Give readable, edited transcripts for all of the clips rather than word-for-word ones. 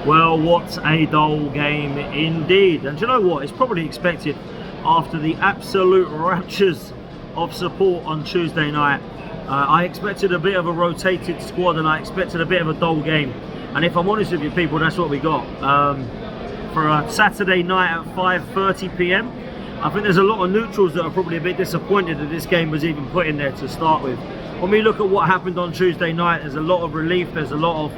Well, what a dull game indeed. And do you know what? It's probably expected after the absolute raptures of support on Tuesday night. I expected a bit of a rotated squad and I expected a bit of a dull game. And if I'm honest with you people, that's what we got. For a Saturday night at 5:30 p.m, I think there's a lot of neutrals that are probably a bit disappointed that this game was even put in there to start with. When we look at what happened on Tuesday night, there's a lot of relief, there's a lot of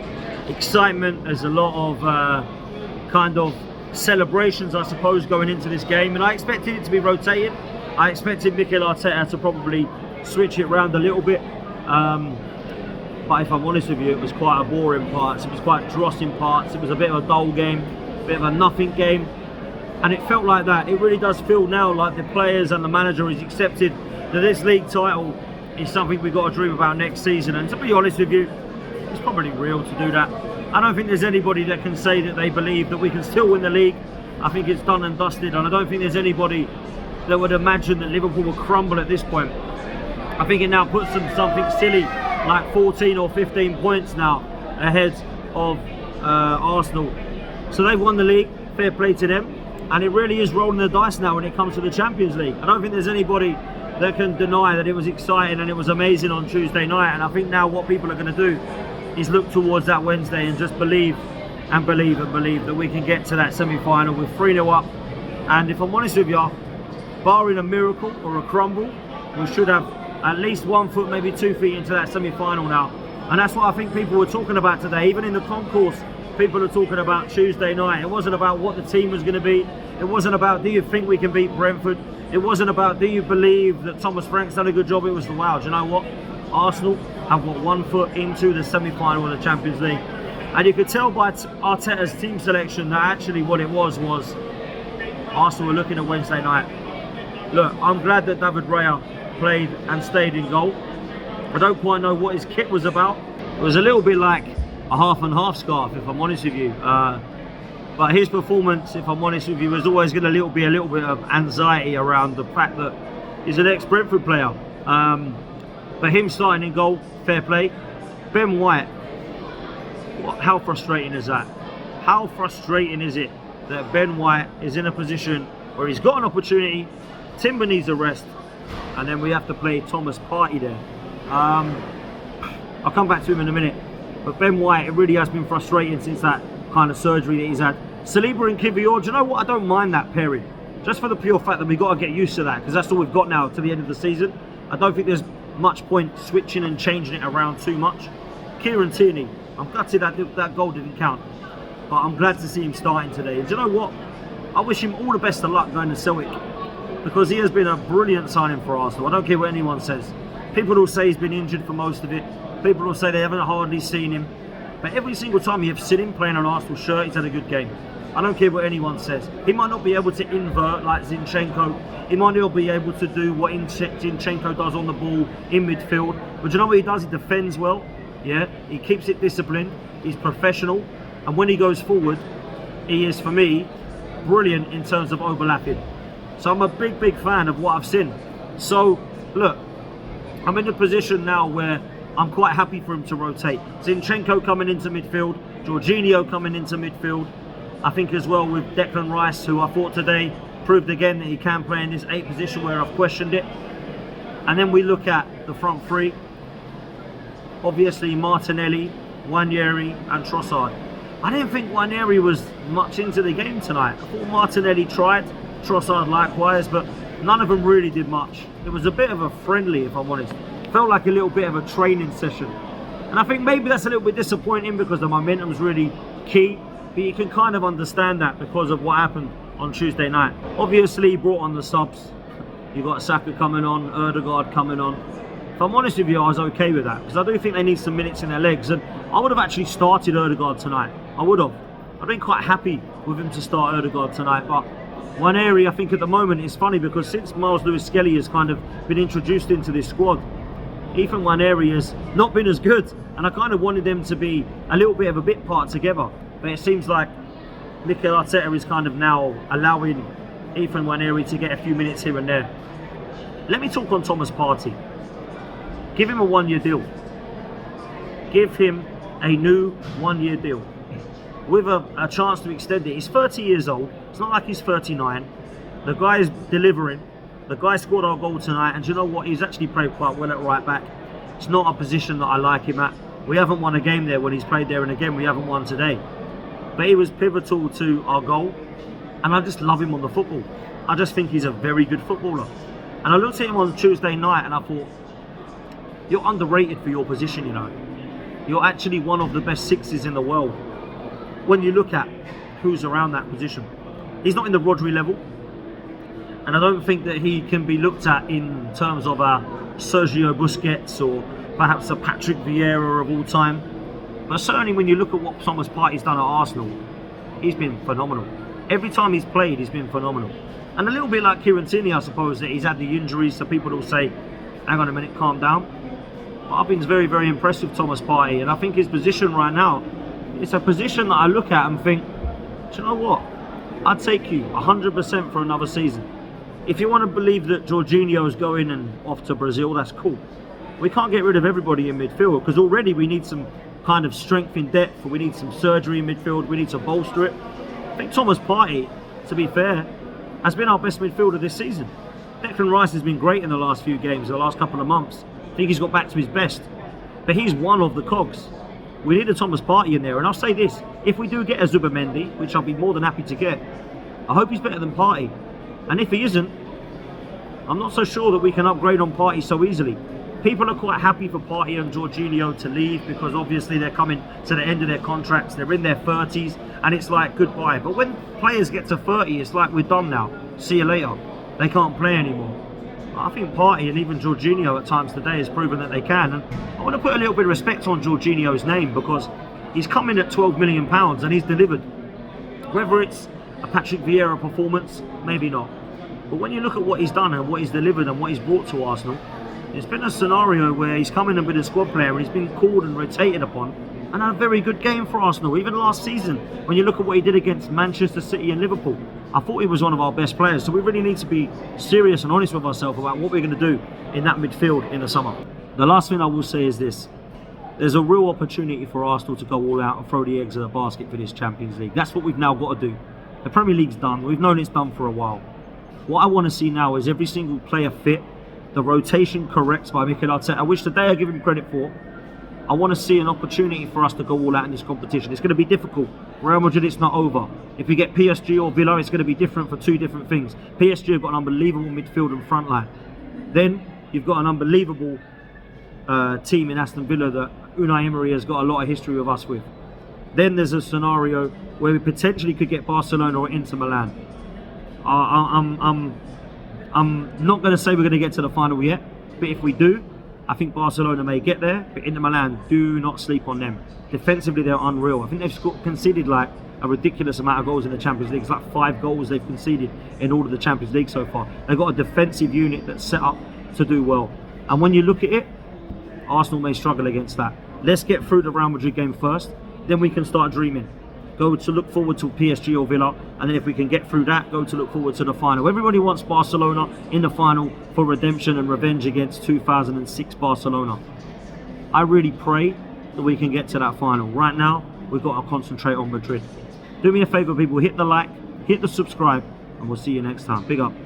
excitement, there's a lot of kind of celebrations, I suppose, going into this game. And I expected it to be rotated. I expected Mikel Arteta to probably switch it around a little bit. But if I'm honest with you, it was quite a boring parts. It was quite dross in parts. It was a bit of a dull game, a bit of a nothing game. And it felt like that. It really does feel now like the players and the manager has accepted that this league title is something we've got to dream about next season. And to be honest with you, it's probably real to do that. I don't think there's anybody that can say that they believe that we can still win the league. I think it's done and dusted, and I don't think there's anybody that would imagine that Liverpool will crumble at this point. I think it now puts them something silly like 14 or 15 points now ahead of Arsenal. So they've won the league, fair play to them, and it really is rolling the dice now when it comes to the Champions League. I don't think there's anybody that can deny that it was exciting and it was amazing on Tuesday night, and I think now what people are going to do is look towards that Wednesday and just believe and believe and believe that we can get to that semi-final with 3-0 up. And if I'm honest with you, barring a miracle or a crumble, we should have at least 1 foot, maybe 2 feet into that semi-final now. And that's what I think people were talking about today. Even in the concourse, people are talking about Tuesday night. It wasn't about what the team was going to be. It wasn't about, do you think we can beat Brentford? It wasn't about, do you believe that Thomas Frank's done a good job? It was the wow. Do you know what? Arsenal have got 1 foot into the semi-final of the Champions League. And you could tell by Arteta's team selection that actually what it was Arsenal were looking at Wednesday night. Look, I'm glad that David Raya played and stayed in goal. I don't quite know what his kit was about. It was a little bit like a half and half scarf, if I'm honest with you. But his performance, if I'm honest with you, was always going to be a little bit of anxiety around the fact that he's an ex-Brentford player. But him starting in goal, fair play. Ben White, how frustrating is that? How frustrating is it that Ben White is in a position where he's got an opportunity, Timber needs a rest, and then we have to play Thomas Partey there. I'll come back to him in a minute. But Ben White, it really has been frustrating since that kind of surgery that he's had. Saliba and Kivior, do you know what? I don't mind that pairing. Just for the pure fact that we've got to get used to that, because that's all we've got now to the end of the season. I don't think there's much point switching and changing it around too much. Kieran Tierney, I'm gutted that goal didn't count. But I'm glad to see him starting today. And do you know what? I wish him all the best of luck going to Celtic, because he has been a brilliant signing for Arsenal. I don't care what anyone says. People will say he's been injured for most of it. People will say they haven't hardly seen him. But every single time you've seen him playing an Arsenal shirt, he's had a good game. I don't care what anyone says. He might not be able to invert like Zinchenko. He might not be able to do what Zinchenko does on the ball in midfield. But you know what he does? He defends well. Yeah, he keeps it disciplined. He's professional. And when he goes forward, he is, for me, brilliant in terms of overlapping. So I'm a big fan of what I've seen. So, look, I'm in a position now where I'm quite happy for him to rotate. Zinchenko coming into midfield, Jorginho coming into midfield. I think as well with Declan Rice, who I thought today proved again that he can play in this 8 position where I've questioned it. And then we look at the front three. Obviously Martinelli, Nwaneri and Trossard. I didn't think Nwaneri was much into the game tonight. I thought Martinelli tried, Trossard likewise, but none of them really did much. It was a bit of a friendly, if I'm honest. Felt like a little bit of a training session. And I think maybe that's a little bit disappointing because the momentum's really key. But you can kind of understand that because of what happened on Tuesday night. Obviously, he brought on the subs. You got Saka coming on, Ødegaard coming on. If I'm honest with you, I was okay with that because I do think they need some minutes in their legs. And I would have actually started Ødegaard tonight. I would have. I've been quite happy with him to start Ødegaard tonight. But one area I think at the moment is funny because since Miles Lewis-Skelly has kind of been introduced into this squad, Ethan Nwaneri has not been as good, and I kind of wanted them to be a little bit of a bit part together. But it seems like Mikel Arteta is kind of now allowing Ethan Nwaneri to get a few minutes here and there. Let me talk on Thomas Partey. Give him a 1-year deal. Give him a new 1-year deal. with a chance to extend it. He's 30 years old. It's not like he's 39. The guy is delivering. The guy scored our goal tonight, and do you know what? He's actually played quite well at right back. It's not a position that I like him at. We haven't won a game there when he's played there, and again, we haven't won today. But he was pivotal to our goal, and I just love him on the football. I just think he's a very good footballer. And I looked at him on Tuesday night, and I thought, you're underrated for your position, you know. You're actually one of the best sixes in the world when you look at who's around that position. He's not in the Rodri level, and I don't think that he can be looked at in terms of a Sergio Busquets or perhaps a Patrick Vieira of all time. But certainly when you look at what Thomas Partey's done at Arsenal, he's been phenomenal. Every time he's played, he's been phenomenal. And a little bit like Kieran Tierney, I suppose, that he's had the injuries, so people will say, hang on a minute, calm down. But I've been very, very impressed with Thomas Partey, and I think his position right now, it's a position that I look at and think, do you know what? I'd take you 100% for another season. If you want to believe that Jorginho is going and off to Brazil, that's cool. We can't get rid of everybody in midfield, because already we need some kind of strength in depth, we need some surgery in midfield, we need to bolster it. I think Thomas Partey, to be fair, has been our best midfielder this season. Declan Rice has been great in the last few games, the last couple of months. I think he's got back to his best. But he's one of the cogs. We need a Thomas Partey in there. And I'll say this, if we do get a Zubimendi, which I'll be more than happy to get, I hope he's better than Partey. And if he isn't, I'm not so sure that we can upgrade on Partey so easily. People are quite happy for Partey and Jorginho to leave because obviously they're coming to the end of their contracts. They're in their 30s and it's like goodbye. But when players get to 30, it's like we're done now. See you later. They can't play anymore. I think Partey and even Jorginho at times today has proven that they can. And I want to put a little bit of respect on Jorginho's name because he's come in at £12 million and he's delivered. Whether it's a Patrick Vieira performance, maybe not. But when you look at what he's done and what he's delivered and what he's brought to Arsenal, it's been a scenario where he's come in and been a squad player and he's been called and rotated upon and had a very good game for Arsenal. Even last season, when you look at what he did against Manchester City and Liverpool, I thought he was one of our best players. So we really need to be serious and honest with ourselves about what we're going to do in that midfield in the summer. The last thing I will say is this. There's a real opportunity for Arsenal to go all out and throw the eggs in the basket for this Champions League. That's what we've now got to do. The Premier League's done. We've known it's done for a while. What I want to see now is every single player fit, the rotation correct by Mikel Arteta, which today I give him credit for. I want to see an opportunity for us to go all out in this competition. It's going to be difficult. Real Madrid, it's not over. If you get PSG or Villa, it's going to be different for two different things. PSG have got an unbelievable midfield and front line. Then you've got an unbelievable team in Aston Villa that Unai Emery has got a lot of history with us with. Then there's a scenario where we potentially could get Barcelona or Inter Milan. I'm not going to say we're going to get to the final yet, but if we do, I think Barcelona may get there, but Inter Milan, do not sleep on them. Defensively, they're unreal. I think they've conceded like a ridiculous amount of goals in the Champions League. It's like 5 goals they've conceded in all of the Champions League so far. They've got a defensive unit that's set up to do well. And when you look at it, Arsenal may struggle against that. Let's get through the Real Madrid game first, then we can start dreaming. Go to look forward to PSG or Villa, and then if we can get through that, go to look forward to the final. Everybody wants Barcelona in the final for redemption and revenge against 2006 Barcelona. I really pray that we can get to that final. Right now, we've got to concentrate on Madrid. Do me a favour, people, hit the like, hit the subscribe, and we'll see you next time. Big up.